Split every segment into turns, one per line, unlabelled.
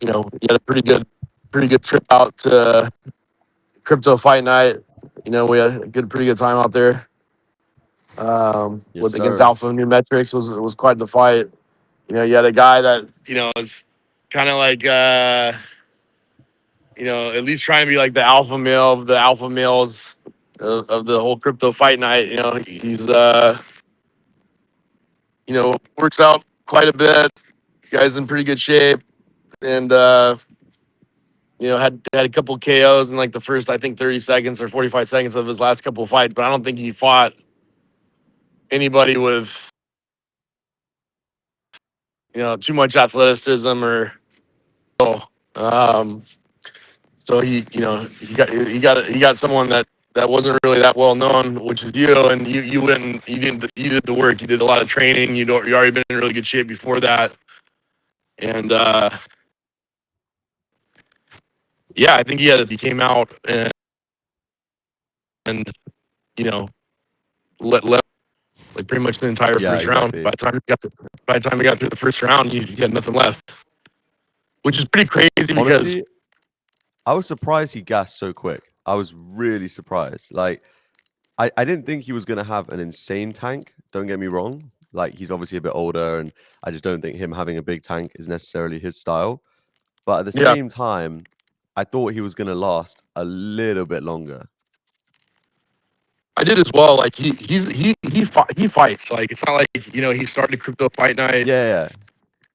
You know, he had a pretty good trip out to crypto fight night. You know, we had a pretty good time out there.
Yes,
With against
sir.
Alpha New Metrics was quite the fight. You know, you had a guy that is kind of like at least trying to be like the alpha male of the alpha males of the whole crypto fight night. You know, he's works out quite a bit. Guy's in pretty good shape, and had a couple KOs in like the first, I think, 30 seconds or 45 seconds of his last couple of fights. But I don't think he fought anybody with too much athleticism or um, so he got someone that wasn't really that well known, which is you, and you went and you did the work. You did a lot of training. You already been in really good shape before that, and yeah, I think he came out and you know let like pretty much the entire
Yeah,
first round.
exactly.
By the time we got through the first round, you had nothing left, which is pretty crazy because
Honestly, I was surprised he gassed so quick. I was really surprised. Like, I didn't think he was going to have an insane tank. Don't get me wrong. Like, he's obviously a bit older, and I just don't think him having a big tank is necessarily his style. But at the
yeah,
same time, I thought he was going to last a little bit longer.
I did as well. Like he fights. Like it's not like he started crypto fight night.
Yeah, yeah.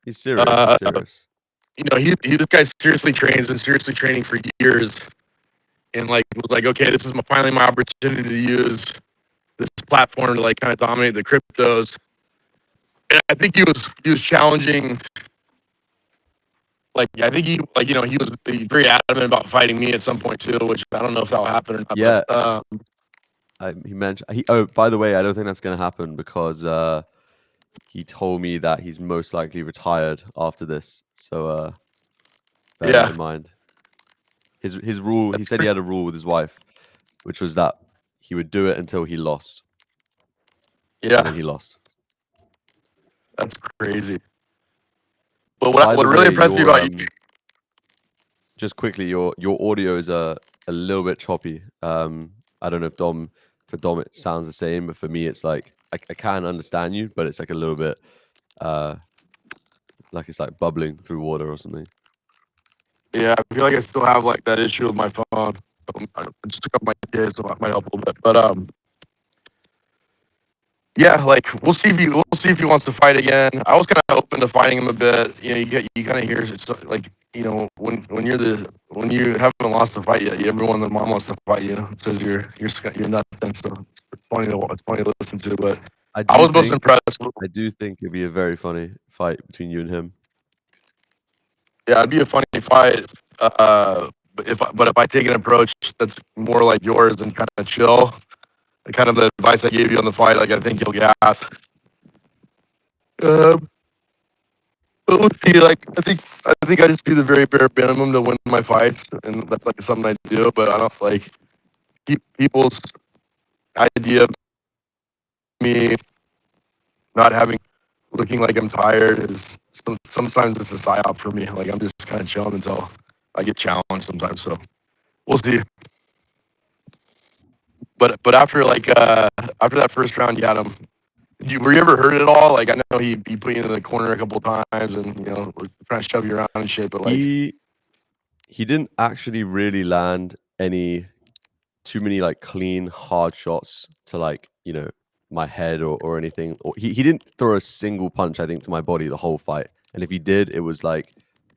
He's serious. He's
Uh,
serious.
he this guy seriously trains, been seriously training for years, and like was like, okay, this is finally my opportunity to use this platform to like kind of dominate the cryptos. And I think he was challenging. Like I think he was very adamant about fighting me at some point too, which I don't know if that'll happen or not. But
Yeah, he mentioned. Oh, by the way, I don't think that's going to happen because he told me that he's most likely retired after this. So bear that
yeah,
in mind. His rule. He
that's
said he had a rule with his wife, which was that he would do it until he lost, and then
yeah,
he lost.
that's crazy. But
By
what
the
really
way,
impressed me
your
about you,
just quickly, your audios are a little bit choppy. I don't know if for Dom it sounds the same, but for me it's like I can understand you, but it's like a little bit uh like it's like bubbling through water or something.
yeah, I feel like I still have like that issue with my phone. I just took up my kids, so that might help a little bit. But yeah, like we'll see if he wants to fight again. I was kind of open to fighting him a bit. You kind of hear it's like when you haven't lost a fight yet, everyone in the mom wants to fight you. It says you're nothing. So it's funny to listen to. But
I
I
do
was most
think
impressed.
I do think it'd be a very funny fight between you and him.
Yeah, it'd be a funny fight. But if I take an approach that's more like yours and kind of chill, the kind of the advice I gave you on the fight, like I think you'll gas. Um, but we'll see. Like I think I just do the very bare minimum to win my fights, and that's like something I do. But I don't like people's idea of me not having looking like I'm tired is sometimes it's a psyop for me. Like I'm just kind of chilling until I get challenged sometimes. So we'll see. But after that first round, you had him. Were you ever hurt at all? Like I know he put you in the corner a couple of times, and was trying to shove you around and shit. But like,
He he didn't actually really land any too many like clean hard shots to like my head or anything, or he didn't throw a single punch I think to my body the whole fight, and if he did it was like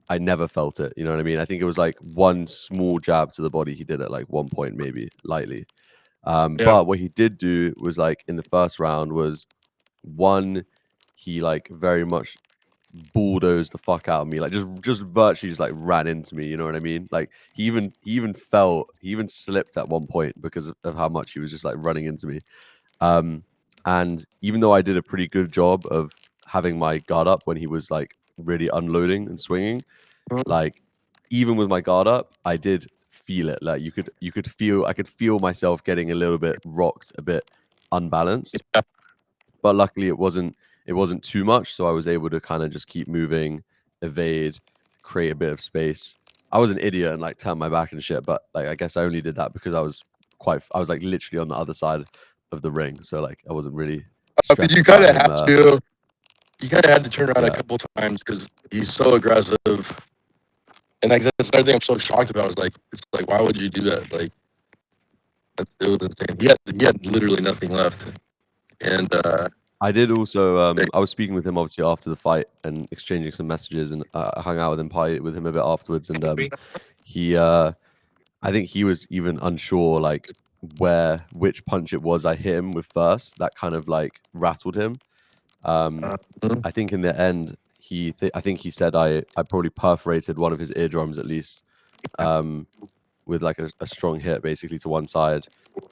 I never felt it, you know what I mean? I think it was like one small jab to the body he did at like one point, maybe lightly.
yeah,
But what he did do was like in the first round was one, he like very much bulldozed the fuck out of me, like just virtually just like ran into me, you know what I mean? Like he even slipped at one point because of how much he was just like running into me. um and even though I did a pretty good job of having my guard up when he was like really unloading and swinging,
Mhm.
like even with my guard up I did feel it. Like you could feel, I could feel myself getting a little bit rocked, a bit unbalanced,
Yeah,
but luckily it wasn't too much, so I was able to kind of just keep moving, evade, create a bit of space. I was an idiot and like turned my back and shit, but like I guess I only did that because I was like literally on the other side of the ring, so like I wasn't really
I mean,
stressed
you kind
about
of
him.
had to. You kind of had to turn around a
Yeah,
couple times because he's so aggressive. And like that's another thing I'm so shocked about. Is like it's like why would you do that? Like it was insane. He had literally nothing left. And
I did also. I was speaking with him obviously after the fight and exchanging some messages, and I hung out with him, partied with him a bit afterwards, and he. I think he was even unsure like which punch it was I hit him with first. That kind of like rattled him. I think in the end, I think he said I probably perforated one of his eardrums at least, with like a strong hit basically to one side,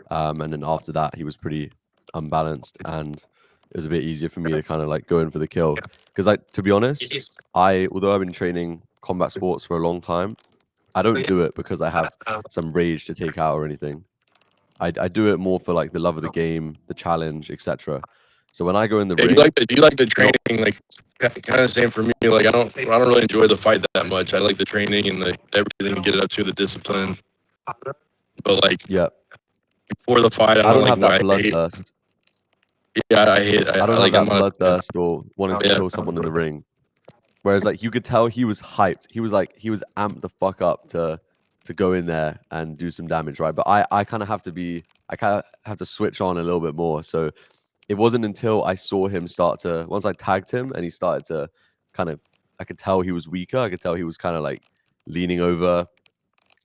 and then after that he was pretty unbalanced, and it was a bit easier for me to kind of like go in for the kill because like to be honest, although I've been training combat sports for a long time, I don't do it because I have some rage to take out or anything. I do it more for like the love of the game, the challenge, etc. So when I go in the
yeah,
ring,
do you like the
not
training? Like kind of the same for me. Like I don't really enjoy the fight that much. I like the training and the everything to get it up to the discipline. But like
yeah,
before the fight, I
I
don't
don't
like
have that
I hate.
bloodthirst.
Yeah, I hate.
I
I
don't have
like. I'm
that
not. Yeah.
bloodthirst or wanting to
Yeah.
kill someone in the ring. Whereas like you could tell he was hyped. He was like he was amped the fuck up to go in there and do some damage, right? But I kind of have to be I kind of have to switch on a little bit more. So it wasn't until I saw him start to once I tagged him and he started to kind of I could tell he was weaker. I could tell he was kind of like leaning over,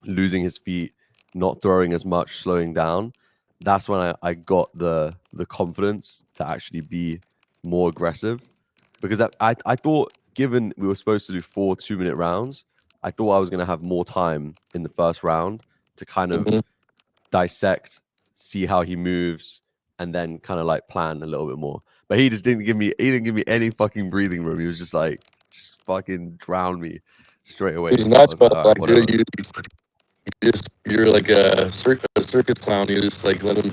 losing his feet, not throwing as much, slowing down. That's when I got the confidence to actually be more aggressive because I thought given we were supposed to do 4 2-minute rounds, I thought I was going to have more time in the first round to kind of
Mhm.
dissect, see how he moves, and then kind of like plan a little bit more. But he didn't give me any fucking breathing room. He was just like just fucking drown me straight away.
It was
So I
nuts,
was like,
but
all right,
like, dude,
whatever.
you're like a circus clown. You just like let him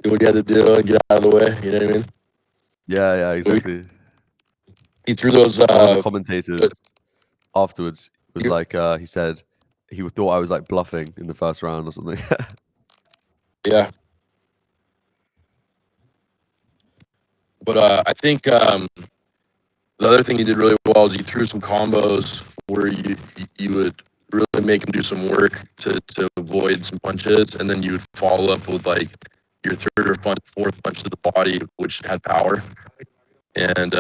do what he had to do and get out of the way. You know what I mean?
Yeah,
So
exactly.
he threw those.
One of the commentators afterwards was
You,
like, he said he thought I was like bluffing in the first round or something.
yeah, but I think the other thing he did really well is he threw some combos where you would really make him do some work to avoid some punches, and then you would follow up with like your third or fourth punch to the body, which had power. And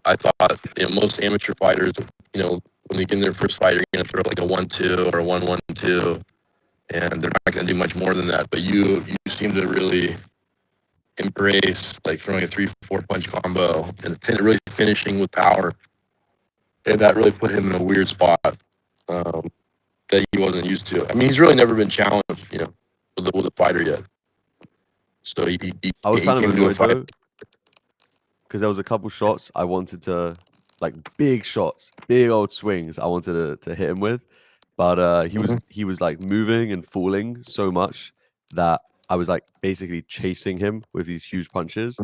I thought most amateur fighters, when they get in their first fight, you're going to throw like a 1-2 or a 1-1-2, and they're not going to do much more than that. But you seem to really embrace like throwing a 3-4 punch combo and really finishing with power, and that really put him in a weird spot that he wasn't used to. I mean, he's really never been challenged, with a fighter yet. So
I was
he
kind of
came to a
annoyed
fight.
though because there was a couple shots I wanted to like big shots, big old swings I wanted to hit him with, but
Mhm.
he was like moving and falling so much that I was like basically chasing him with these huge punches,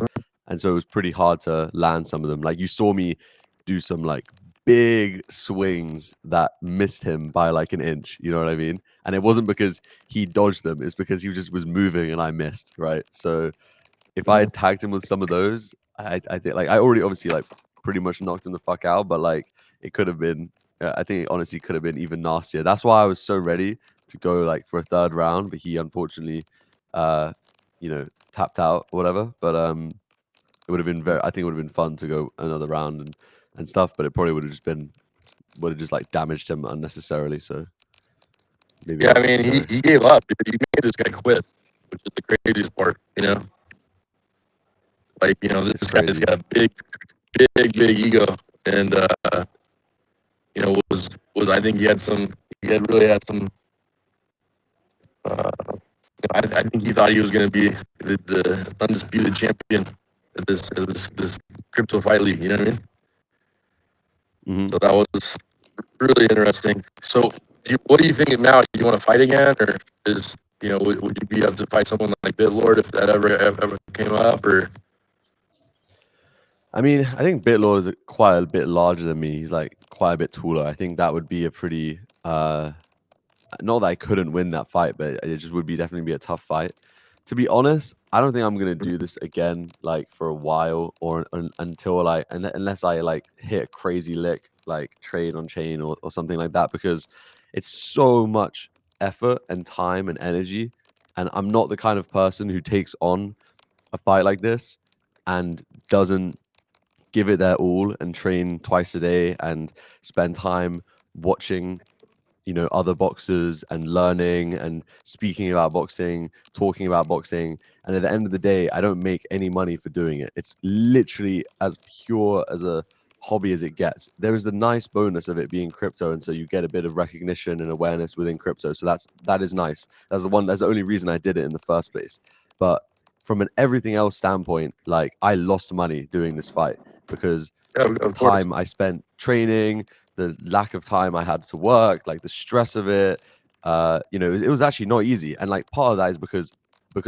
and so it was pretty hard to land some of them. Like you saw me do some like big swings that missed him by like an inch. You know what I mean? And it wasn't because he dodged them; it's because he just was moving and I missed. Right? So if I
Mhm.
had tagged him with some of those, I think like I already obviously like pretty much knocked him the fuck out, but like it could have been. I think it honestly could have been even nastier. That's why I was so ready to go like for a third round, but he unfortunately, uh, tapped out or whatever. But it would have been very. I think it would have been fun to go another round and stuff, but it probably would have just like damaged him unnecessarily. So maybe
Yeah,
not
I mean,
necessary.
he gave up. Dude. He made this guy quit, which is the craziest part. Like
It's
this guy's
crazy.
got a big ego, and was I think he had really had some. Uh, I think he thought he was going to be the undisputed champion at this crypto fight league. You know what I mean?
Hmm.
So that was really interesting. So, what do you think now? Do you want to fight again, or would you be up to fight someone like Bitlord if that ever came up? Or
I mean, I think Bitlord is quite a bit larger than me. He's like quite a bit taller. I think that would be a pretty not that I couldn't win that fight, but it just would be definitely be a tough fight. To be honest, I don't think I'm gonna do this again, like for a while, or until like unless I like hit a crazy lick, like trade on chain or something like that, because it's so much effort and time and energy, and I'm not the kind of person who takes on a fight like this and doesn't give it their all and train twice a day and spend time watching other boxers and learning and speaking about boxing, talking about boxing. And at the end of the day, I don't make any money for doing it. It's literally as pure as a hobby as it gets. There is the nice bonus of it being crypto, and so you get a bit of recognition and awareness within crypto. So that is nice. That's the only reason I did it in the first place. But from an everything else standpoint, like I lost money doing this fight because
Yeah,
the
of course.
time I spent training, the lack of time I had to work, like the stress of it. It was actually not easy, and like part of that is because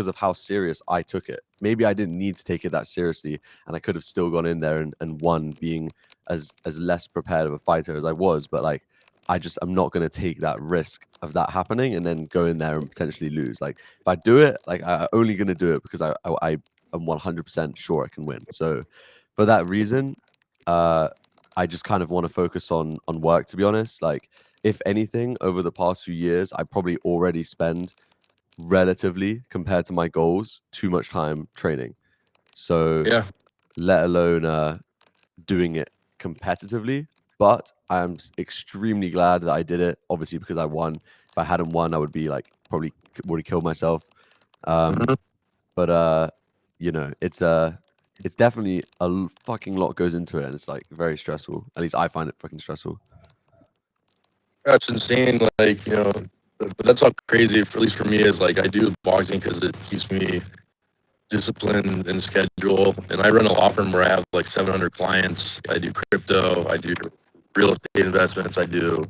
of how serious I took it. Maybe I didn't need to take it that seriously, and I could have still gone in there and won, being as less prepared of a fighter as I was. But like, I'm not going to take that risk of that happening and then go in there and potentially lose. Like, if I do it, like I'm only going to do it because I am 100% sure I can win. So, for that reason, I just kind of want to focus on work, to be honest. Like, if anything, over the past few years, I probably already spend relatively compared to my goals too much time training. So
Yeah,
let alone doing it competitively. But I'm extremely glad that I did it, obviously because I won. If I hadn't won, I would be like probably would have killed myself.
mhm.
But it's definitely fucking lot goes into it, and it's like very stressful. At least I find it fucking stressful.
That's insane. Like, but that's how crazy, at least for me, is like I do boxing because it keeps me disciplined and schedule. And I run a law firm where I have like 700 clients. I do crypto, I do real estate investments, I do,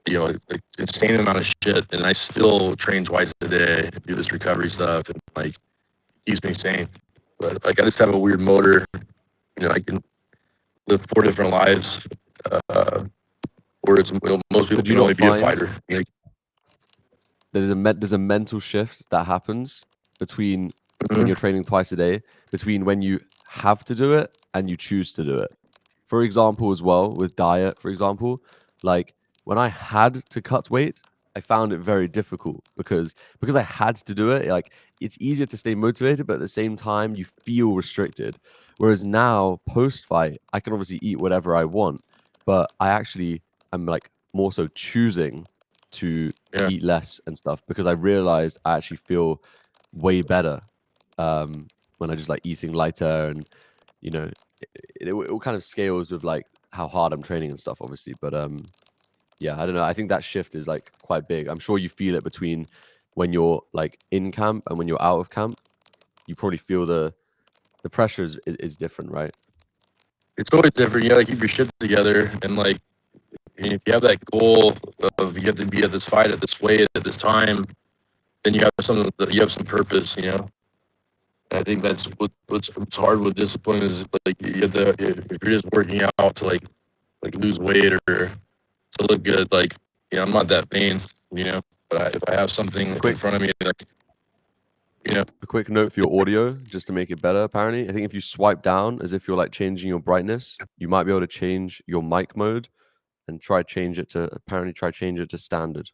like insane amount of shit. And I still train twice a day, do this recovery stuff, and like keeps me sane. But like I just have a weird motor. I can live 4 different lives. Uh, whereas most people
But do you
can
not
only be a
find
fighter.
there's a mental shift that happens between when
Mhm.
you're training twice a day, between when you have to do it and you choose to do it? For example, as well with diet, for example, like when I had to cut weight, I found it very difficult because I had to do it. Like, it's easier to stay motivated, but at the same time you feel restricted. Whereas now, post fight, I can obviously eat whatever I want, but I actually am like more so choosing to
Yeah.
eat less and stuff because I realized I actually feel way better when I just like eating lighter, and you know it all kind of scales with like how hard I'm training and stuff, obviously. But yeah, I don't know. I think that shift is like quite big. I'm sure you feel it between when you're like in camp and when you're out of camp. You probably feel the pressure is different, right?
It's always different. You gotta keep your shit together, and like if you have that goal of you have to be at this fight at this weight at this time, then you have some purpose. And I think that's what's hard with discipline is like you have to if you're just working out to like lose weight or to look good, like I'm not that vain, but if I have something
A
in
quick
front of me, like
a quick note for your audio, just to make it better. Apparently, I think if you swipe down as if you're like changing your brightness, you might be able to change your mic mode and try change it to standard.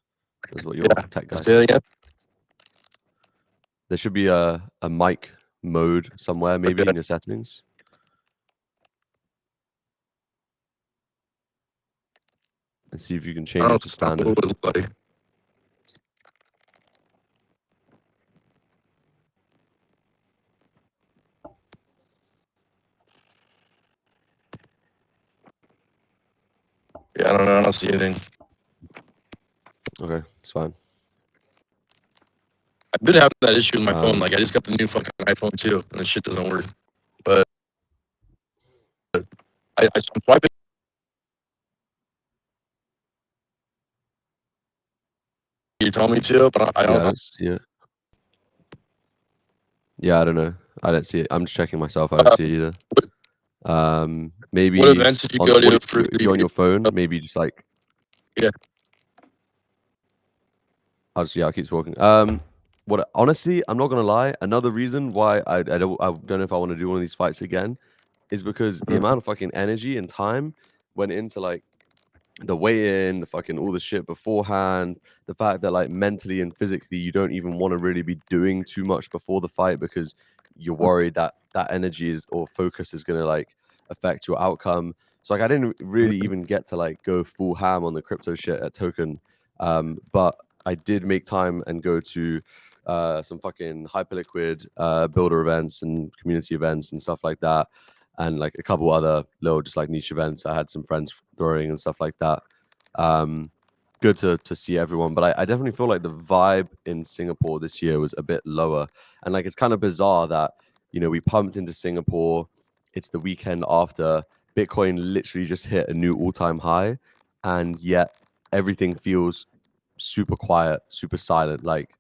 Is what your
yeah,
tech guy
say that
said.
again.
There should be a mic mode somewhere, maybe
Okay,
in your settings, and see if you can
I
change it
don't
to
know what
standard.
it look like. Yeah, I don't know. I don't see anything.
Okay, it's fine.
I've been having that issue with my phone.
Um,
Like I just got the new fucking iPhone too, and the shit doesn't work. But I'm swiping. You told me to, but I
yeah,
don't
I
know.
don't see it. Yeah, I don't know. I don't see it. I'm just checking myself. I don't see it either. Maybe
What events did you
on
go
what
to
if
for
you're on
the?
your phone, maybe just like
Yeah.
I'll keep talking. What honestly, I'm not gonna lie. Another reason why I don't know if I want to do one of these fights again is because the
Mhm.
amount of fucking energy and time went into like the weigh-in, the fucking all the shit beforehand, the fact that like mentally and physically you don't even want to really be doing too much before the fight because you're worried that that energy is or focus is gonna like affect your outcome. So like I didn't really even get to like go full ham on the crypto shit at Token, but I did make time and go to some fucking hyperliquid builder events and community events and stuff like that, and like a couple other little just like niche events I had some friends throwing and stuff like that. Um, Good to see everyone, but I definitely feel like the vibe in Singapore this year was a bit lower, and like it's kind of bizarre that we pumped into Singapore. It's the weekend after Bitcoin literally just hit a new all-time high, and yet everything feels super quiet, super silent, like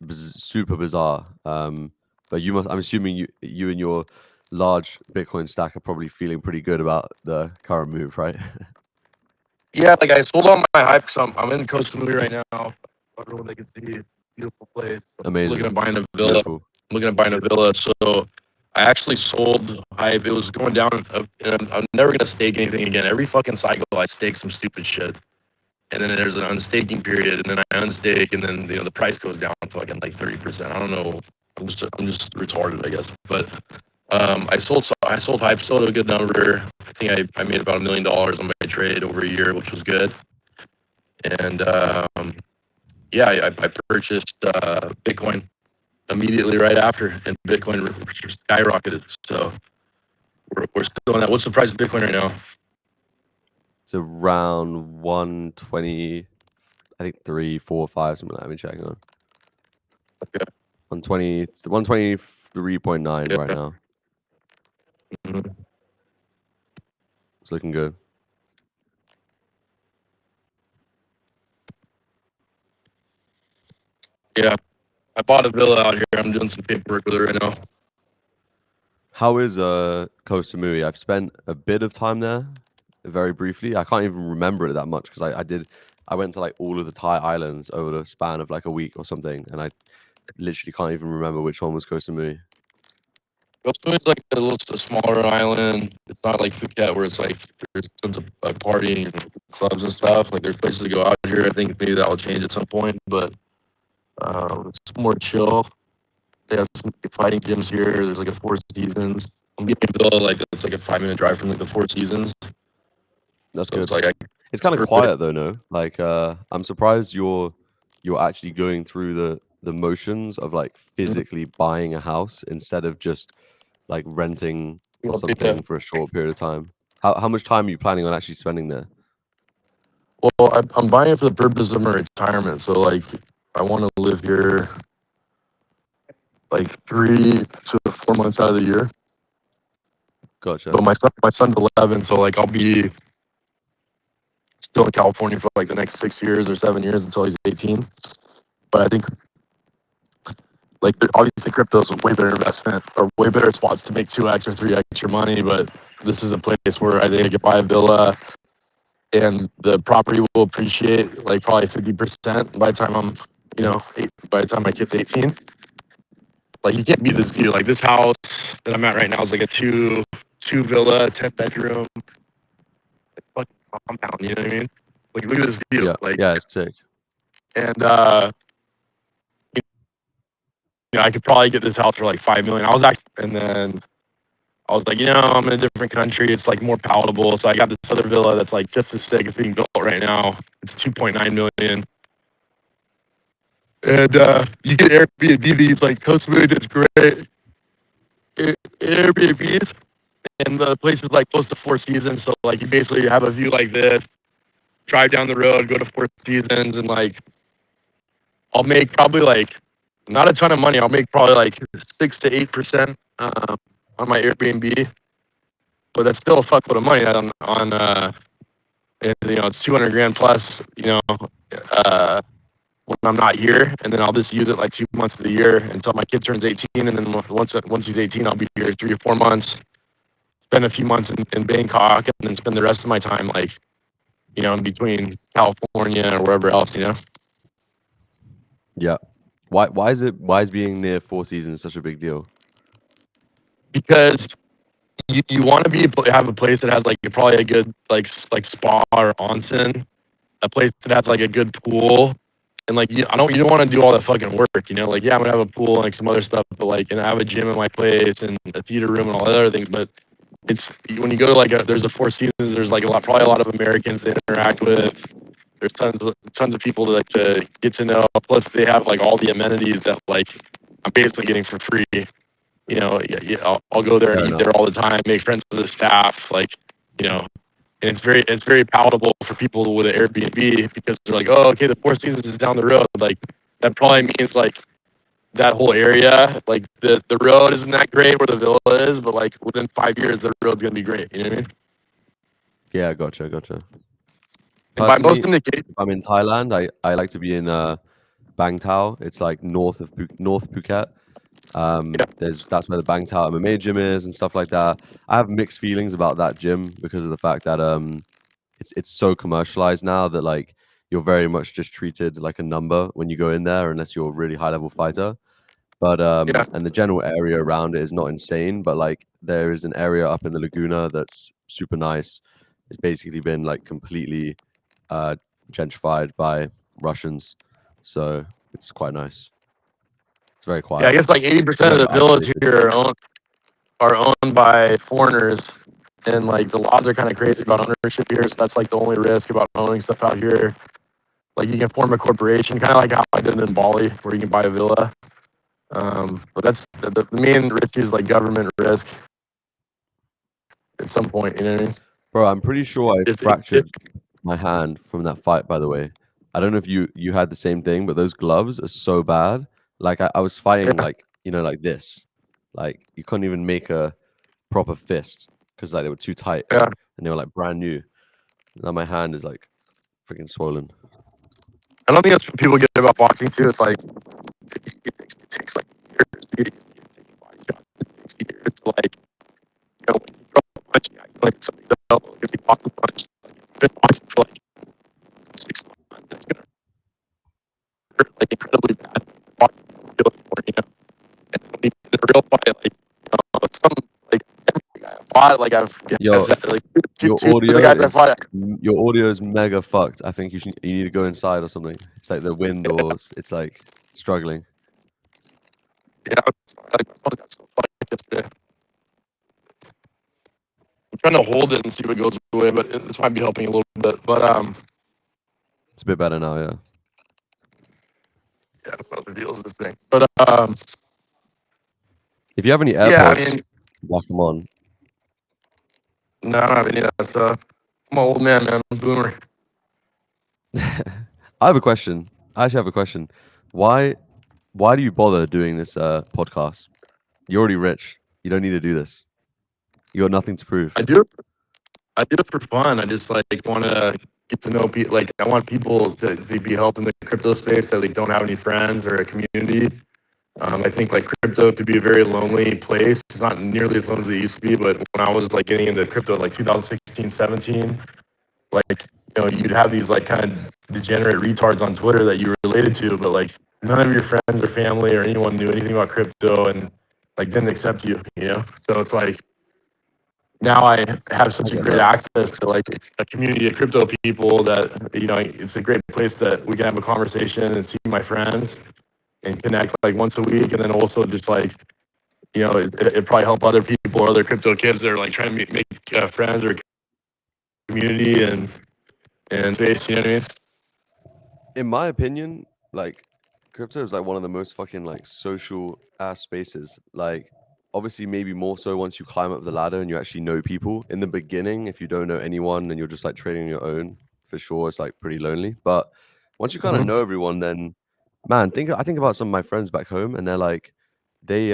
super bizarre. But I'm assuming you and your large Bitcoin stack are probably feeling pretty good about the current move, right?
Yeah, like I sold all my hype. So I'm in Koh Samui right now. Everyone they can see, beautiful place. I'm looking
Amazing,
at buying a villa.
beautiful.
I'm looking at buying a villa. So I actually sold hype. It was going down. And I'm never gonna stake anything again. Every fucking cycle, I stake some stupid shit, and then there's an unstaking period, and then I unstake, and then the price goes down fucking like 30%. I don't know. I'm just retarded, I guess. But I sold hype, sold at a good number. I think I made about $1 million on my trade over a year, which was good. And yeah, I purchased Bitcoin immediately right after, and Bitcoin skyrocketed. So we're still on that. What's the price of Bitcoin right now?
It's around 120, I think 3, 4, 5, something like that. I've been checking on
Okay.
120, 123.9 right
Yeah.
now.
Mhm.
It's looking good.
Yeah. I bought a villa out here. I'm doing some paperwork with it right now.
How is Koh Samui? I've spent a bit of time there, very briefly. I can't even remember it that much because I went to like all of the Thai islands over the span of like a week or something, and I literally can't even remember which one was Koh Samui.
It's like a smaller island. It's not like Phuket where it's like there's tons of like partying and clubs and stuff. Like there's places to go out here. I think maybe that will change at some point, but it's more chill. They have some fighting gyms here. There's like a Four Seasons. I'm getting a villa like it's like a 5 minute drive from like the Four Seasons.
That's
So it's
good.
like
It's
it's
kind of
perfect.
quiet though, no? Like I'm surprised you're actually going through the motions of like
Mhm.
physically buying a house instead of just like renting
You
or
update that.
something for a short period of time. How much time are you planning on actually spending there?
Well, I'm buying it for the purpose of my retirement. So like I want to live here like 3 to 4 months out of the year.
Gotcha.
But my son's 11, so like I'll be still in California for like the next 6 years or 7 years until he's 18. But I think like obviously crypto is a way better investment or way better spots to make 2x or 3x your money. But this is a place where I think I could buy a villa and the property will appreciate like probably 50% by the time by the time my kid's 18. Like you can't beat this view. Like this house that I'm at right now is like a two villa, 10 bedroom, fucking compound. You know what I mean? Like look at this view.
Yeah.
Like
Yeah, it's sick.
and I could probably get this house for like 5 million. And then I was like, I'm in a different country. It's like more palatable. So I got this other villa that's like just as sick. It's being built right now. It's 2.9 million. And you get Airbnb these like Koh Samui is great. Airbnbs and the place is like close to Four Seasons. So like you basically have a view like this, drive down the road, go to Four Seasons, and like I'll make probably like not a ton of money. I'll make probably like 6 to 8% on my Airbnb, but that's still a fuckload of money and, it's 200 grand plus, when I'm not here, and then I'll just use it like 2 months of the year until my kid turns 18, and then once he's 18, I'll be here 3 or 4 months. spend a few months in Bangkok and then spend the rest of my time like, in between California or wherever else,
Yeah. Why is being near Four Seasons such a big deal?
because you want to have a place that has like probably a good like spa or onsen, a place that has like a good pool, and like you don't want to do all that fucking work, like yeah, I'm gonna have a pool and like some other stuff, but like and I have a gym in my place and a theater room and all that other things, but it's when you go to like there's a Four Seasons, there's like probably a lot of Americans to interact with. There's tons of people to get to know. Plus, they have like all the amenities that like I'm basically getting for free. I'll go there and
Fair
eat
enough.
there all the time, make friends with the staff, like, and it's very palatable for people with an Airbnb because they're like, oh, okay, the Four Seasons is down the road. Like that probably means like that whole area, like the road isn't that great where the villa is, but like within 5 years, the road's gonna be great. You know what I mean?
Yeah, gotcha.
And by
Personally,
most indications,
if I'm in Thailand, I like to be in Bang Tao. It's like North Phuket.
yeah,
That's where the Bang Tao MMA gym is and stuff like that. I have mixed feelings about that gym because of the fact that it's so commercialized now that like you're very much just treated like a number when you go in there unless you're a really high level fighter. But
yeah,
and the general area around it is not insane, but like there is an area up in the Laguna that's super nice. It's basically been like completely uh gentrified by Russians. So it's quite nice. It's very
yeah. I
quiet.
guess like 80% of
Very
the villas
isolated.
here are owned by foreigners, and like the laws are kind of crazy about ownership here. So that's like the only risk about owning stuff out here. Like you can form a corporation, kind of like how I did in Bali, where you can buy a villa. But that's the main risk is like government risk at some point. You know what I mean?
Bro, I'm pretty sure I
If
fractured my hand from that fight, by the way. I don't know if you had the same thing, but those gloves are so bad. Like I was fighting
yeah,
like, like this. Like you couldn't even make a proper fist because like they were too tight
yeah.
and they were like brand new. Now my hand is like freaking swollen.
I don't think that's what people get about boxing too. It's like it takes like years to get used to taking body shots. It takes years to like when you throw a punch, you act like somebody does elbow because you block the punch. Like if you've been boxing for like 6 months, it's gonna hurt like incredibly bad. Boxing don't feel anymore. And when you get in a real fight, like some like every guy I fought, like
Yo,
like
your
two of the
audio
guys I
is
fought,
your audio is mega fucked. I think you need to go inside or something. It's like the wind or it's like struggling.
like my phone got so fucked yesterday. I'm trying to hold it and see if it goes away, but this might be helping a little bit. But
It's a bit better now, yeah.
yeah, what the deal is this thing? But
If you have any
yeah, I
AirPods,
mean,
whack them on.
no, I don't have any of that stuff. I'm an old man. I'm a boomer.
I have a question. I actually have a question. Why why do you bother doing this podcast? You're already rich. You don't need to do this. You got nothing to prove.
I do it. I do it for fun. I just like want to get to know people. Like I want people to be helped in the crypto space that like don't have any friends or a community. I think like crypto could be a very lonely place. It's not nearly as lonely as it used to be, but when I was like getting into crypto, like 2016, 17, like you'd have these like kind of degenerate retards on Twitter that you related to, but like none of your friends or family or anyone knew anything about crypto and like didn't accept you. So it's like now I have
I
such a
get
great
that.
access to like a community of crypto people that it's a great place that we can have a conversation and see my friends and connect like once a week, and then also just like it probably help other people or other crypto kids that are like trying to make friends or community and base. You know what I mean?
In my opinion, like crypto is like one of the most fucking like social ass spaces. Like obviously maybe more so once you climb up the ladder and you actually know people. In the beginning, if you don't know anyone and you're just like trading on your own, for sure it's like pretty lonely. But once you kind of
Mhm.
know everyone, then man, I think about some of my friends back home and they're like they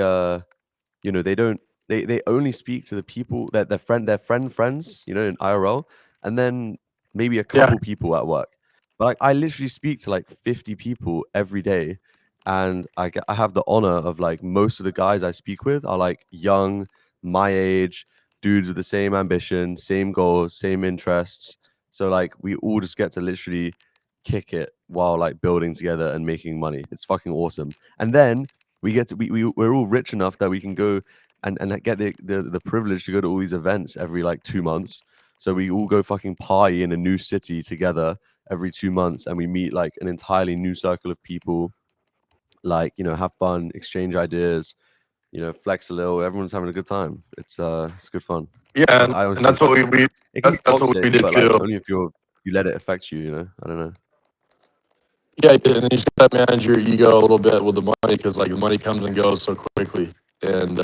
they don't they only speak to the people that their friends, in IRL, and then maybe a
Yeah,
couple people at work. But like I literally speak to like 50 people every day, and I have the honor of like most of the guys I speak with are like young, my age, dudes with the same ambition, same goals, same interests. So like we all just get to literally kick it while like building together and making money. It's fucking awesome. And then we get to we're all rich enough that we can go and like, get the privilege to go to all these events every like 2 months. So we all go fucking party in a new city together every 2 months, and we meet like an entirely new circle of people, like, you know, have fun, exchange ideas, you know, flex a little. Everyone's having a good time. It's good fun.
Yeah,
I
and
honestly
that's what
enjoy it.
we
It can be
that's what we
toxic,
did
but like
too.
only if you let it affect you. You know, I don't know.
Yeah, and then you just gotta manage your ego a little bit with the money because like the money comes and goes so quickly, and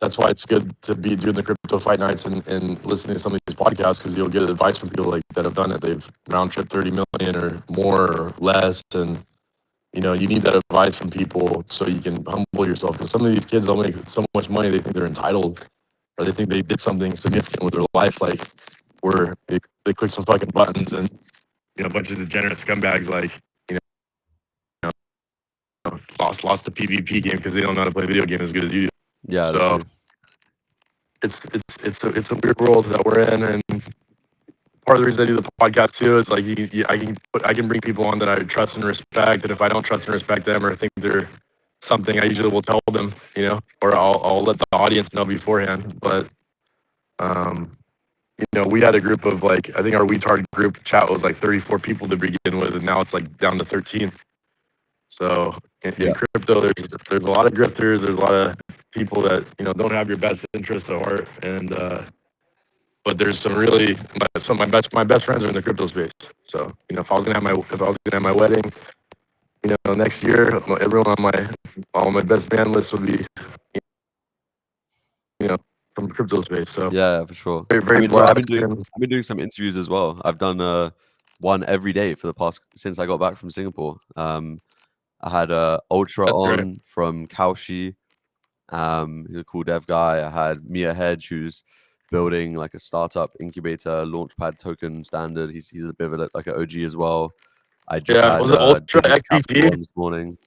that's why it's good to be doing the crypto fight nights and listening to some of these podcasts because you'll get advice from people like that have done it. They've round trip 30 million or more or less, and you need that advice from people so you can humble yourself. Because some of these kids, they'll make so much money they think they're entitled, or they think they did something significant with their life, like where they click some fucking buttons and a bunch of degenerate scumbags like you lost the PvP game because they don't know how to play video games as good as you do.
Yeah,
So
literally.
it's a weird world that we're in, and part of the reason I do the podcast too is like I can bring people on that I trust and respect, and if I don't trust and respect them or think they're something, I usually will tell them, or I'll let the audience know beforehand. But um, we had a group of like I think our WeTard group chat was like 34 people to begin with, and now it's like down to 13. So in
Yeah,
crypto, there's a lot of grifters. There's a lot of people that don't have your best interests at heart, and but there's some really some of my best friends are in the crypto space. So if I was gonna have my wedding, next year, everyone on my best man list would be you know from the crypto space. So
yeah, for sure.
very
I
very
mean, bro,
blessed. And
I've been doing some interviews as well. I've done one every day for the past since I got back from Singapore. I had Ultra
that's great.
on from Kaoshi. He's a cool dev guy. I had Mia Hedge, who's building like a startup incubator launchpad token standard. He's a bit of like an OG as well. I just
Yeah,
had
was it Ultra
Digital Capital
XBT?
on this morning.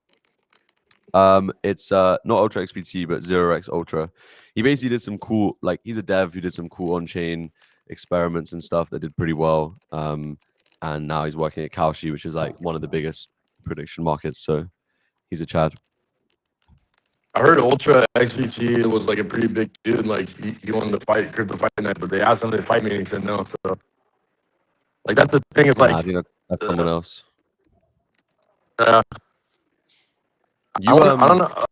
It's not Ultra XBT, but 0x Ultra. He basically did some cool, like he's a dev who did some cool on-chain experiments and stuff that did pretty well. And now he's working at Kaoshi, which is like one of the biggest prediction markets. So he's a Chad.
I heard Ultra XBT was like a pretty big dude. Like he wanted to fight crypto fight night, but they asked him to fight me, and he said no. So like that's the thing. It's
Nah,
like
I think that's
uh,
someone else.
uh,
You
I don't know.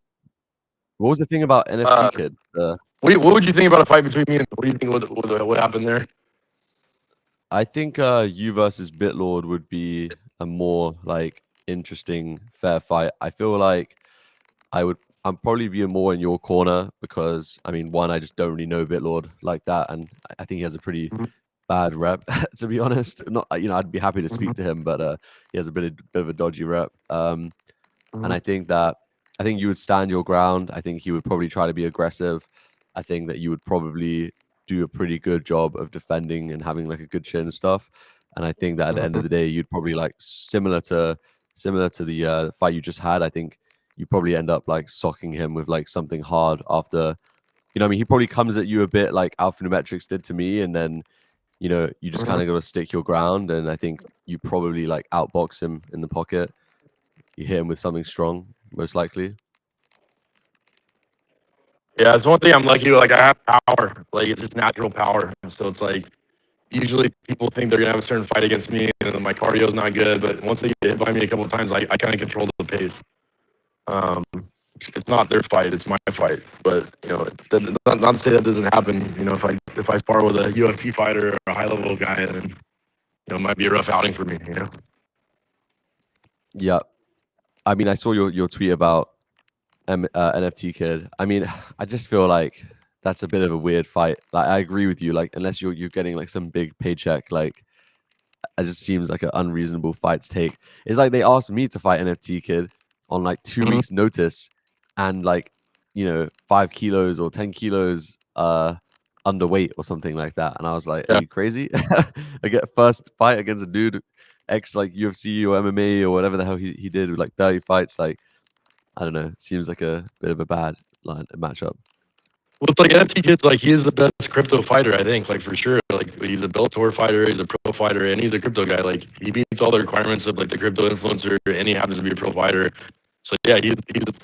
what was the thing about
Uh,
NFT Kid?
what would you think about a fight between me and what do you think what happened there?
I think you versus Bitlord would be a more like interesting fair fight. I feel like I'm probably be more in your corner because I mean, one, I just don't really know Bitlord like that, and I think he has a pretty
Mhm,
bad rep, to be honest. Not, I'd be happy to speak
mhm,
to him, but he has a bit of a dodgy rep. And
mhm,
I think you would stand your ground. I think he would probably try to be aggressive. I think that you would probably do a pretty good job of defending and having like a good chin and stuff. And I think that at the end
mhm,
of the day, you'd probably like similar to the fight you just had. I think you probably end up like socking him with like something hard after. I mean, he probably comes at you a bit like Alphanumetrics did to me, and then you just
mhm.
kind of got to stick your ground. And I think you probably like outbox him in the pocket. You hit him with something strong, most likely.
Yeah, it's one thing I'm lucky with. Like I have power, like it's just natural power. So it's like usually people think they're gonna have a certain fight against me, and my cardio's not good. But once they get hit by me a couple of times, I kind of control the pace. Um, it's not their fight; it's my fight. But not to say that doesn't happen. If I spar with a UFC fighter or a high level guy, then it might be a rough outing for me.
Yeah. I mean, I saw your tweet about NFT Kid. I mean, I just feel like that's a bit of a weird fight. Like, I agree with you. Like, unless you're getting like some big paycheck, like it just seems like an unreasonable fight to take. It's like they asked me to fight NFT Kid on like two
Mhm.
weeks' notice, and like 5 kilos or 10 kilos underweight or something like that. And I was like, "Are
Yeah,
you crazy? I get first fight against a dude ex like UFC or MMA or whatever the hell he did with like 30 fights. Like I don't know, seems like a bit of a bad line matchup."
with like NFT kids, like he's the best crypto fighter, I think, like for sure. Like he's a Bellator fighter, he's a pro fighter, and he's a crypto guy. Like he meets all the requirements of like the crypto influencer, and he happens to be a pro fighter. So yeah, he's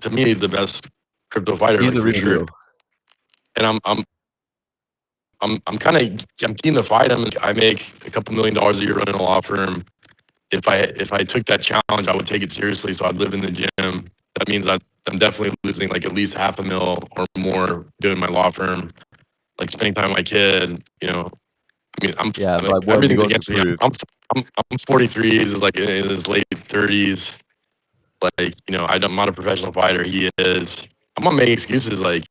to me he's the best crypto fighter,
He's
like
the
for
real
sure.
deal.
And I'm keen to fight him. I make a couple $1,000,000 a year running a law firm. If I took that challenge, I would take it seriously. So I'd live in the gym. That means I'm definitely losing like at least $500,000 or more doing my law firm, like spending time with my kid. You know, I mean,
Yeah, but
like
like, what have you
everything's
got to
against me.
prove?
I'm 43. He's like in his late 30s. Like I'm not a professional fighter. He is. I'm not making excuses. Like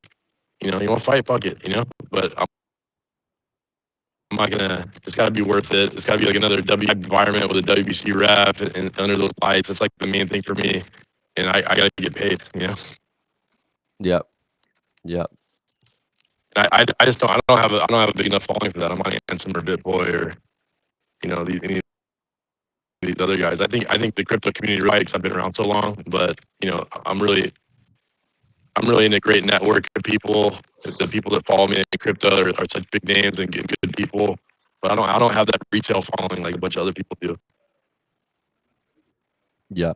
you want to fight, fuck it. But I'm not gonna. It's got to be worth it. It's got to be like another environment with a WBC ref and under those lights. That's like the main thing for me, and I gotta get paid.
Yep. Yep.
And I just don't have a big enough following for that. I'm not Handsome or BitBoy or any of these other guys. I think the crypto community really because I've been around so long, but I'm really in a great network of people. The people that follow me in crypto are such big names and good people. But I don't have that retail following like a bunch of other people do.
Yeah.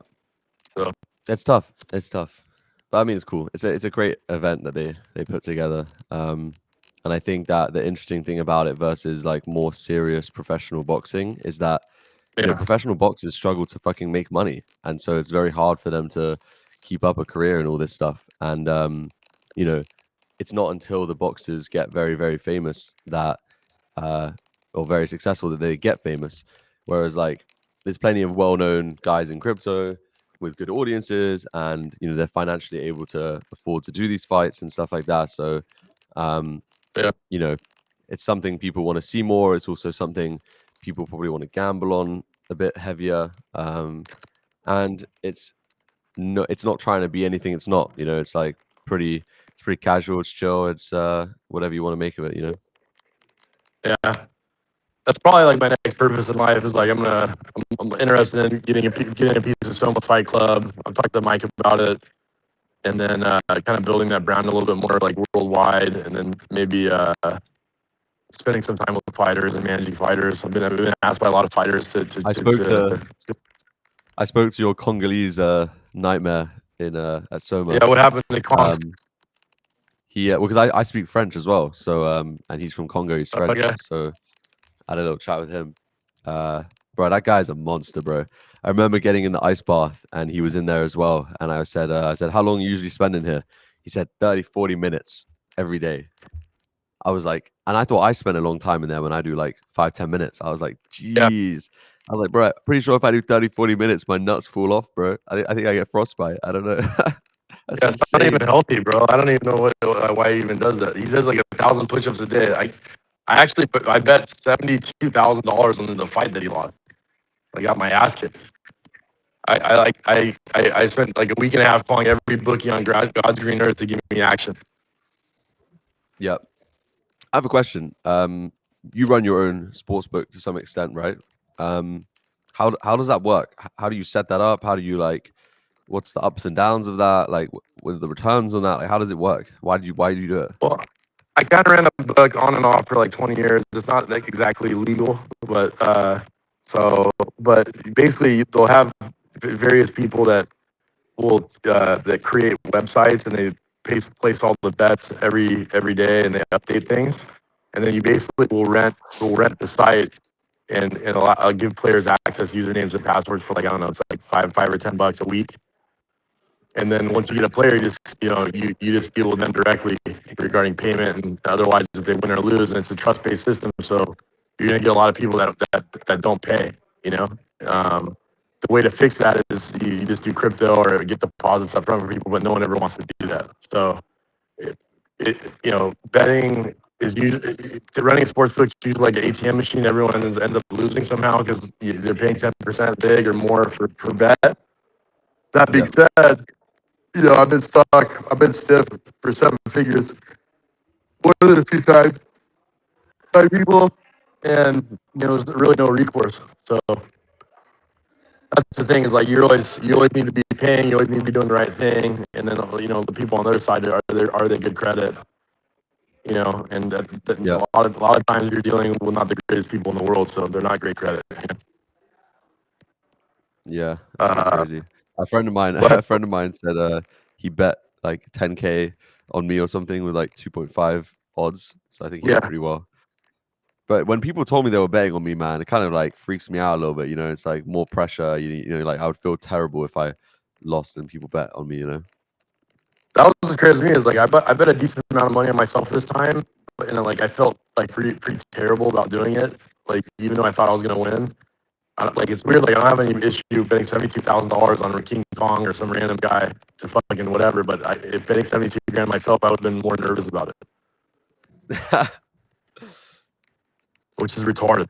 So
It's tough. It's tough. But I mean, it's cool. It's a great event that they put together. And I think that the interesting thing about it versus like more serious professional boxing is that
yeah,
professional boxers struggle to fucking make money, and so it's very hard for them to keep up a career and all this stuff. And you know, it's not until the boxers get very very famous that uh, or very successful that they get famous. Whereas like there's plenty of well-known guys in crypto with good audiences, and they're financially able to afford to do these fights and stuff like that. So, um,
yeah,
it's something people want to see more. It's also something people probably want to gamble on a bit heavier. And it's not trying to be anything it's not. It's like pretty casual. It's chill. It's whatever you want to make of it.
yeah. That's probably like my next purpose in life is like I'm interested in getting a piece of Soma Fight Club. I've talked to Mike about it, and then kind of building that brand a little bit more like worldwide, and then maybe spending some time with fighters and managing fighters. I've been asked by a lot of fighters
I spoke to I spoke to your Congolese nightmare in at Soma.
yeah. What happened to Conk?
He well, because I speak French as well, so and he's from Congo. He's French,
Okay,
so I had a little chat with him. Bro, that guy's a monster, bro. I remember getting in the ice bath and he was in there as well. And I said, how long you usually spend in here? He said 30, 40 minutes every day. I was like, and I thought I spent a long time in there when I do like 5, 10 minutes. I was like,
yeah,
geez. I was like, bro, pretty sure if I do 30, 40 minutes, my nuts fall off, bro. I think I get frostbite. I don't know. That's
yeah. It's not even
insane.
healthy, bro. I don't even know why he even does that. He does like 1,000 push-ups a day. I actually I bet $72,000 on the fight that he lost. I got my ass kicked. I spent like a week and a half calling every bookie on God's green earth to give me action.
Yep. I have a question. You run your own sports book to some extent, right? Um, how does that work? How do you set that up? How do you like? What's the ups and downs of that? Like, what are the returns on that? Like, how does it work? Why do you do it?
Well, I kind of ran a book on and off for like 20 years. It's not like exactly legal, but but basically they'll have various people that will that create websites and they place all the bets every day and they update things, and then you basically will rent the site and give players access usernames and passwords for like I don't know, it's like five or $10 a week. And then once you get a player, you just deal with them directly regarding payment, and otherwise, if they win or lose, and it's a trust-based system, so you're gonna get a lot of people that don't pay. You know, the way to fix that is you just do crypto or get deposits up front for people, but no one ever wants to do that. So, betting is usually running a sports book is usually like an ATM machine. Everyone ends up losing somehow because they're paying 10% big or more for bet. That being
Yep.
said, I've been stuck. I've been stiff for 7 figures more than a few times by people, and there's really no recourse. So that's the thing is like you always need to be paying. You always need to be doing the right thing, and then the people on the other side are they good credit? you know, and
Yeah.
a lot of times you're dealing with not the greatest people in the world, so they're not great credit.
Yeah, it's pretty crazy. A friend of mine,
But
a friend of mine said he bet like 10K on me or something with like 2.5 odds. So I think he did
yeah,
pretty well. But when people told me they were betting on me, man, it kind of like freaks me out a little bit. You know, it's like more pressure. You know, like I would feel terrible if I lost and people bet on me. You know.
that was what's crazy to me is like I bet a decent amount of money on myself this time, but and like I felt like pretty terrible about doing it. Like even though I thought I was gonna win, like it's weird. Like I don't have any issue betting $72,000 on King Kong or some random guy to fucking whatever. But if betting 72 grand myself, I would have been more nervous about it, which is retarded.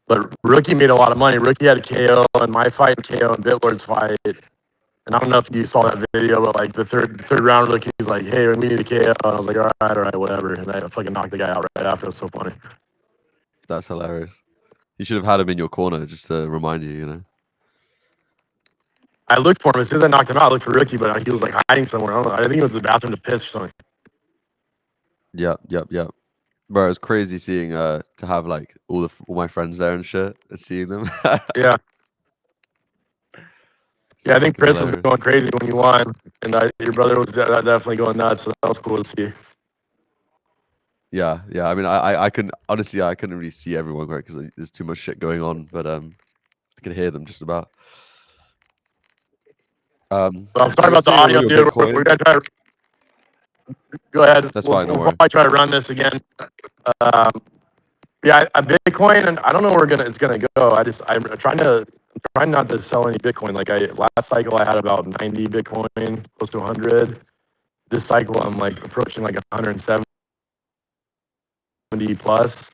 But Rookie made a lot of money. Rookie had a KO in my fight, and KO in Bitlord's fight. And I don't know if you saw that video, but like the third round, Rookie's like, "Hey, we need a KO," and I was like, "All right, whatever." And I fucking knocked the guy out right after. It was so funny.
That's hilarious. You should have had him in your corner just to remind you. You know.
I looked for him as soon as I knocked him out. I looked for Rookie, but he was like hiding somewhere. I don't know. I think he went to the bathroom to piss or something.
Yep. Bro, it's crazy seeing to have like all my friends there and shit and seeing them.
Yeah,
It's
yeah. I think
fucking
Chris was
hilarious.
going crazy when you won, and your brother was definitely going nuts. So that was cool to see.
Yeah. I mean, I can honestly, I couldn't really see everyone right because there's too much shit going on, but I could hear them just about.
But I'm
So
sorry
you're
about the
seeing on all
audio,
your
dude. We're
Bitcoin.
gonna try to go ahead.
That's
We'll
fine, don't worry.
probably try to run this again. Um, yeah, Bitcoin, and I don't know where it's gonna go. I'm trying not to sell any Bitcoin. Like last cycle, I had about 90 Bitcoin, close to 100. This cycle, I'm like approaching like 170 plus,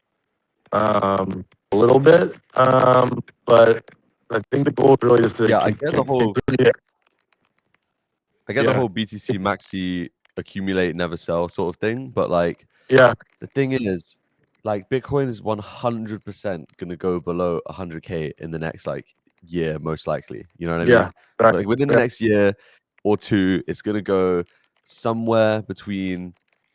a little bit. But I think the goal is really just to
Yeah,
continue.
I get the
Yeah,
whole BTC maxi accumulate never sell sort of thing, but like
yeah,
the thing is, like Bitcoin is 100% gonna go below 100K in the next like year, most likely. You know what I
yeah,
mean?
right,
Like within the
yeah,
next year or two, it's gonna go somewhere between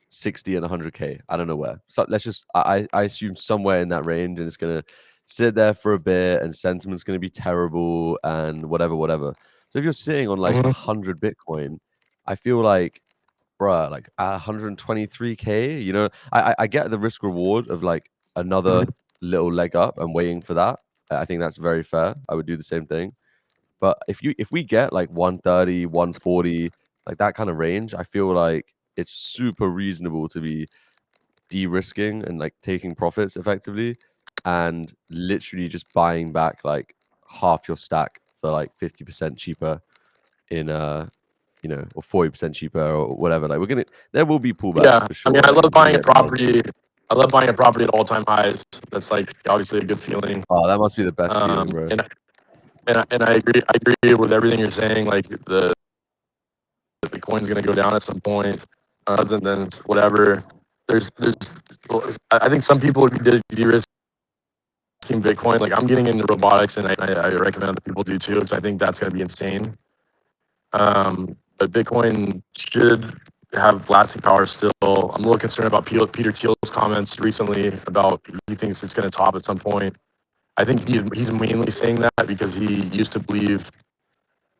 60 and 100K. I don't know where. So let's just I assume somewhere in that range, and it's gonna sit there for a bit, and sentiment's gonna be terrible and whatever. So if you're sitting on like
hmm
100 Bitcoin, I feel like bruh, like 123K, you know, I get the risk reward of like
hmm
another little leg up and waiting for that. I think that's very fair. I would do the same thing. But if we get like 130, 140, like that kind of range, I feel like it's super reasonable to be de-risking and like taking profits effectively and literally just buying back like half your stack for like 50% cheaper in you know, or 40% cheaper or whatever. Like there will be pullbacks
yeah.
for
I mean,
sure. Like you're gonna get buyers.
I love buying a property at all-time highs. That's like obviously a good feeling.
Oh, that must be the best feeling,
Um,
bro.
and and I agree with everything you're saying. Like the coin's gonna go down at some point, and then it's whatever. There's I think some people would be de-risking Bitcoin. Like I'm getting into robotics, and I recommend other people do too, because I think that's gonna be insane. But Bitcoin should have lasting power still. I'm a little concerned about Peter Thiel's comments recently about he thinks it's going to top at some point. I think he's mainly saying that because he used to believe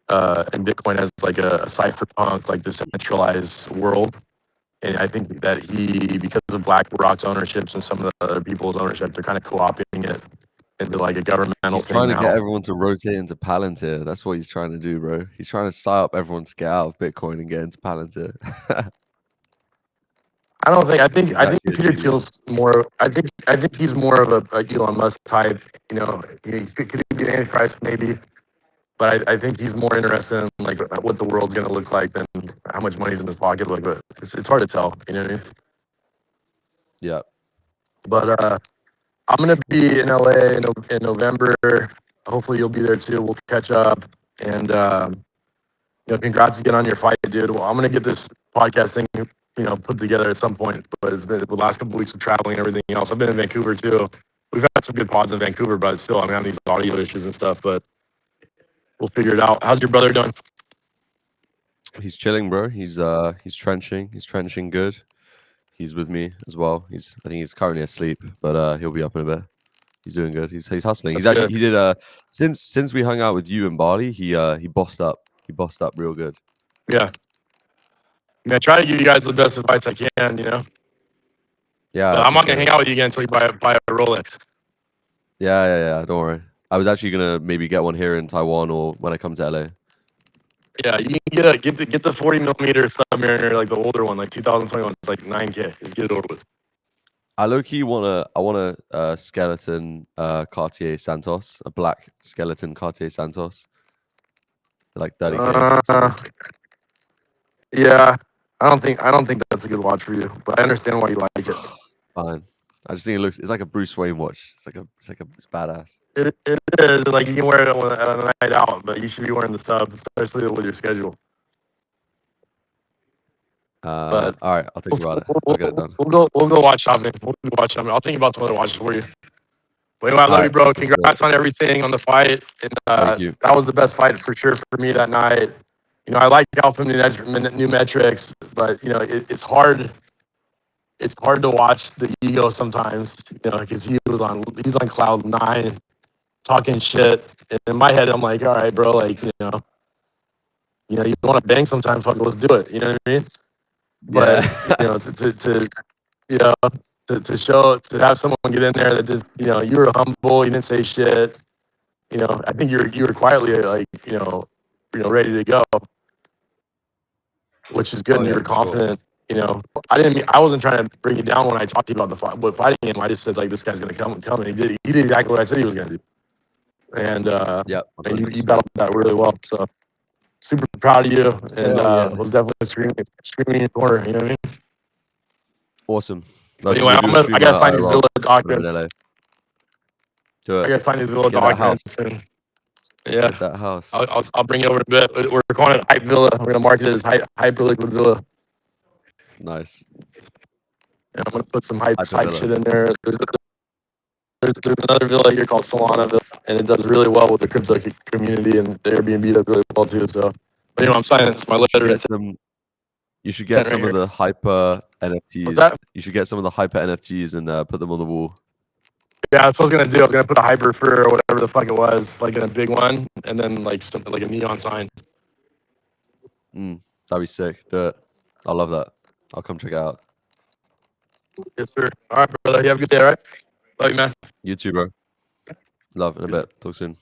in Bitcoin as like a cypherpunk, like decentralized world. And I think that because of BlackRock's ownerships and some of the other people's ownership, they're kind of co-opting it into like a governmental
He's
thing
trying to get
now.
everyone to rotate into Palantir. That's what he's trying to do, bro. He's trying to sign up everyone to get out of Bitcoin and get into Palantir.
I don't think.
He's
I think
actually a
Peter
genius.
Thiel's more. I think he's more of a Elon Musk type. You know, could he be an antichrist maybe? But I think he's more interested in like what the world's gonna look like than how much money's in his pocket. Like, but it's hard to tell. You know what I mean?
Yeah.
But I'm gonna be in LA in November. Hopefully you'll be there too. We'll catch up. And congrats again on your fight, dude. Well, I'm gonna get this podcast thing put together at some point. But it's been the last couple of weeks of traveling and everything else. I've been in Vancouver too. We've had some good pods in Vancouver, but still, I'm having these audio issues and stuff. But we'll figure it out. How's your brother doing?
He's chilling, bro. He's trenching. He's trenching good. He's with me as well. I think he's currently asleep, but he'll be up in a bit. He's doing good. He's hustling.
That's
He's actually
good.
he did since we hung out with you in Bali, he bossed up. He bossed up real good.
Yeah. I mean, I try to give you guys the best advice I can, you know.
Yeah,
But
I
I'm not
appreciate
gonna hang
it.
out with you again until you buy a Rolex.
Yeah. Don't worry. I was actually gonna maybe get one here in Taiwan or when I come to LA.
Yeah, you can get the 40mm Submariner, like the older one, like 2021. It's like 9K. Just get it over with.
I low key I want a skeleton Cartier Santos, a black skeleton Cartier Santos. They're like 30K
Uh,
something.
yeah. I don't think that's a good watch for you, but I understand why you like it.
Fine. I just think it's like a Bruce Wayne watch. It's badass.
It is like you can wear it on a night out, but you should be wearing the sub, especially with your schedule. But
All right, I'll think about it. I'll get it done.
we'll go watch shopping. We'll go watch shopping. I'll think about some other watches for you. But anyway, I
All
love you,
right,
bro.
let's do it.
Congrats on everything on the fight. And
Thank you.
that was the best fight for sure for me that night. You know, I like Alpha New Metrics, but you know, it's hard. It's hard to watch the ego sometimes, you know, because he's on cloud 9, talking shit. And in my head, I'm like, all right, bro, like, you want to bang sometime, fuck it, let's do it. You know what I mean? But
Yeah.
you know, you know, to have someone get in there that just, you were humble, you didn't say shit. You know, I think you were quietly like, ready to go, which is good,
Oh
and you
yeah,
were
for sure.
confident. You know, I wasn't trying to bring it down when I talked to you about fighting him. I just said like this guy's gonna come, and he did. He did exactly what I said he was gonna do, and
Yeah,
you
100%.
battled that really well. So super proud of you, and
Hell yeah.
was definitely screaming in the corner. You know what I mean?
Awesome.
But
Let's
anyway,
we'll do a
I
stream
gotta sign these
IRL
Villa
when I'm in
documents.
LA. Do
I
it.
gotta sign these Villa
Get that house.
documents, and yeah,
Get that house.
I'll bring you over in a bit. We're calling it Hype Villa. We're gonna market it as Hyper Liquid Villa.
Nice.
And I'm gonna put some hype
Hypervilla.
shit in there. There's another villa here called Solana Villa, and it does really well with the crypto community, and the Airbnb does really well too. So, but anyway, I'm signing my
You should
letter
get
intent
some you should get
right
some of
here.
the hyper
What's
NFTs.
that?
You should get some of the hyper NFTs and put them on the wall.
Yeah, that's what I was gonna do. I was gonna put a hyper fur or whatever the fuck it was, like in a big one, and then like something like a neon sign.
That'd be sick. Do it. I love that. I'll come check it out.
Yes, sir. All right, brother. You have a good day. All right. Love you, man.
You too, bro. Love in a bit. Talk soon.